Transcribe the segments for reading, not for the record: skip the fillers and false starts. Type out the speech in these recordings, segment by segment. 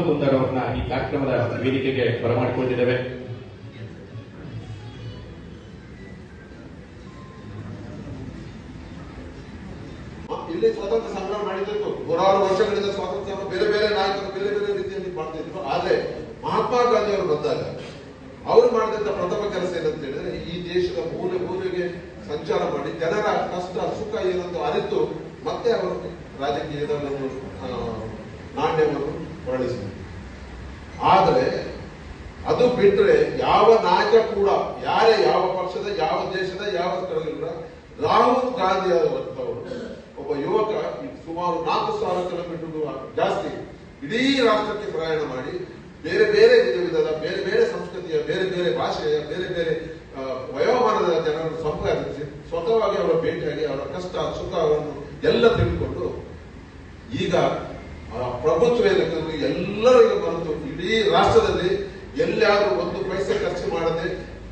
ಕುಂದರ್ ಅವರನ್ನ ಈ ಕಾರ್ಯಕ್ರಮದ ವೇದಿಕೆಗೆ ಬರಮಾಡಿಕೊಂಡಿದ್ದೇವೆ. ಇಲ್ಲಿ ಸ್ವಾತಂತ್ರ್ಯ ಸಂಗ್ರಾಮ ಮಾಡಿದ್ದು 100 ವರ್ಷಗಳಿಂದ ಸ್ವಾತಂತ್ರ್ಯ ಬೇರೆ ಬೇರೆ ನಾಯಕರು ಬೇರೆ ಬೇರೆ ರೀತಿಯಲ್ಲಿ ಮಾಡ್ತಿದ್ರು. ಆದ್ರೆ ಮಹಾತ್ಮ ಗಾಂಧಿ ಅವರು ಬಂದಾಗ ಅವರು ಮಾಡಿದಂತ ಪ್ರಥಮ ಕೆಲಸ ಏನಂತ ಹೇಳಿದ್ರೆ ಈ ದೇಶದ ಮೂಲೆ ಮೂಲೆಗೆ ಸಂಚಾರ ಮಾಡಿ ಜನರ ಕಷ್ಟ ಸುಖ ಏನಂತ ಅರಿತು ಮತ್ತೆ ಅವರು ರಾಜಕೀಯದ ಒಂದು ನಾಣ್ಯವನ್ನು ಹೊರಡಿಸಿದರು. ಆದರೆ ಅದು ಬಿಟ್ಟರೆ ಯಾವ ನಾಯಕ ಕೂಡ ಯಾರೇ ಯಾವ ಪಕ್ಷದ ಯಾವ ದೇಶದ ಯಾವ ಸ್ಥಳಗಳಿಲ್ಲ ರಾಹುಲ್ ಗಾಂಧಿ ಅವರಂತವರು ಒಬ್ಬ ಯುವಕ ಸುಮಾರು 4,000 ಕಿಲೋಮೀಟರ್ ಜಾಸ್ತಿ ಇಡೀ ರಾಷ್ಟ್ರಕ್ಕೆ ಪ್ರಯಾಣ ಮಾಡಿ ಬೇರೆ ಬೇರೆ ವಿಧದ ಬೇರೆ ಬೇರೆ ಸಂಸ್ಕೃತಿಯ ಬೇರೆ ಬೇರೆ ಭಾಷೆಯ ಬೇರೆ ಬೇರೆ ವಯೋಮಾನದ ಜನರನ್ನು ಸಂಪಾದಿಸಿ ಸ್ವತಃವಾಗಿ ಅವರ ಭೇಟಿಯಾಗಿ ಅವರ ಕಷ್ಟ ಸುಖವನ್ನು ಎಲ್ಲ ತಿಳಿದುಕೊಂಡು ಈಗ ಪ್ರಭುತ್ವ ಎಲ್ಲರಿಗೂ ಬಂತು ಇಡೀ ರಾಷ್ಟ್ರದಲ್ಲಿ ಎಲ್ಲಾದ್ರೂ 1 ಪೈಸೆ ಖರ್ಚು ಮಾಡದೆ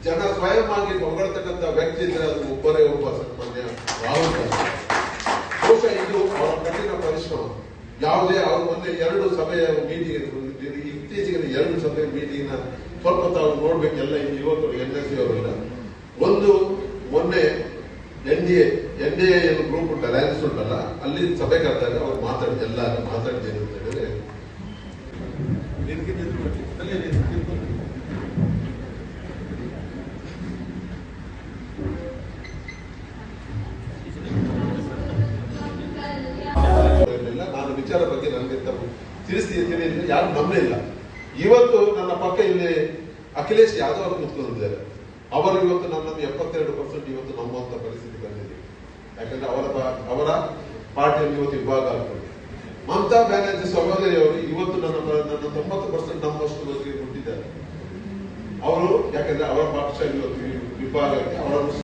ಜನ ಸ್ವಯಂ ಆಗಿ ಹೊಗಳ್ತಕ್ಕಂಥ ವ್ಯಕ್ತಿ ಇದ್ರೆ ಅದು ಒಬ್ಬರೇ ಒಬ್ಬ ಸನ್ಮಾನ್ಯ ರಾಹುಲ್ ಗಾಂಧಿ. ಬಹುಶಃ ಇದು ಅವರ ಕಠಿಣ ಪರಿಶ್ರಮ. ಯಾವುದೇ ಅವರು ಮೊನ್ನೆ 2 ಸಭೆಯ ಮೀಟಿಂಗ್ ಇತ್ತೀಚೆಗೆ 2 ಸಭೆಯ ಮೀಟಿಂಗ್ ಸ್ವಲ್ಪ ತಾವು ನೋಡ್ಬೇಕು. ಎಲ್ಲ ಯುವಕರು NSC ಅವರೆಲ್ಲ ಒಂದು ಮೊನ್ನೆ NDA ಏನು ಗ್ರೂಪ್ ಉಂಟಲ್ಲ ಅಲಯನ್ಸ್ ಉಂಟಲ್ಲ ಅಲ್ಲಿ ಸಭೆ ಕರೆದಾಗ ಅವ್ರು ಎಲ್ಲ ಮಾತಾಡಿದ್ದೇನೆ ಅಂತ ಹೇಳಿದ್ರೆ ನಾನು ವಿಚಾರ ಬಗ್ಗೆ ನನಗೆ ತಿಳಿಸಿದ್ರೆ ಯಾರು ನಂಬಲಿಲ್ಲ. ಇವತ್ತು ನನ್ನ ಪಕ್ಕ ಇಲ್ಲಿ ಅಖಿಲೇಶ್ ಯಾದವ್ ಅವರು ಕೂತ್ಕೊಂಡಿದ್ದಾರೆ. ಅವರು ಇವತ್ತು ನನ್ನನ್ನು 72% ಇವತ್ತು ನಂಬುವಂತ ಪರಿಸ್ಥಿತಿ ಬಂದಿದೆ. ಯಾಕಂದ್ರೆ ಅವರ ಪಾರ್ಟಿಯಲ್ಲಿ ಇವತ್ತು ವಿಭಾಗ ಆಗ್ತದೆ. ಮಮತಾ ಬ್ಯಾನರ್ಜಿ ಸಹೋದರಿ ಅವರು ಇವತ್ತು ನನ್ನ 90% ನಂಬುವಷ್ಟು ಮುಟ್ಟಿದ್ದಾರೆ ಅವರು. ಯಾಕಂದ್ರೆ ಅವರ ಪಕ್ಷ ಇವತ್ತು ವಿಭಾಗಕ್ಕೆ ಅವರನ್ನು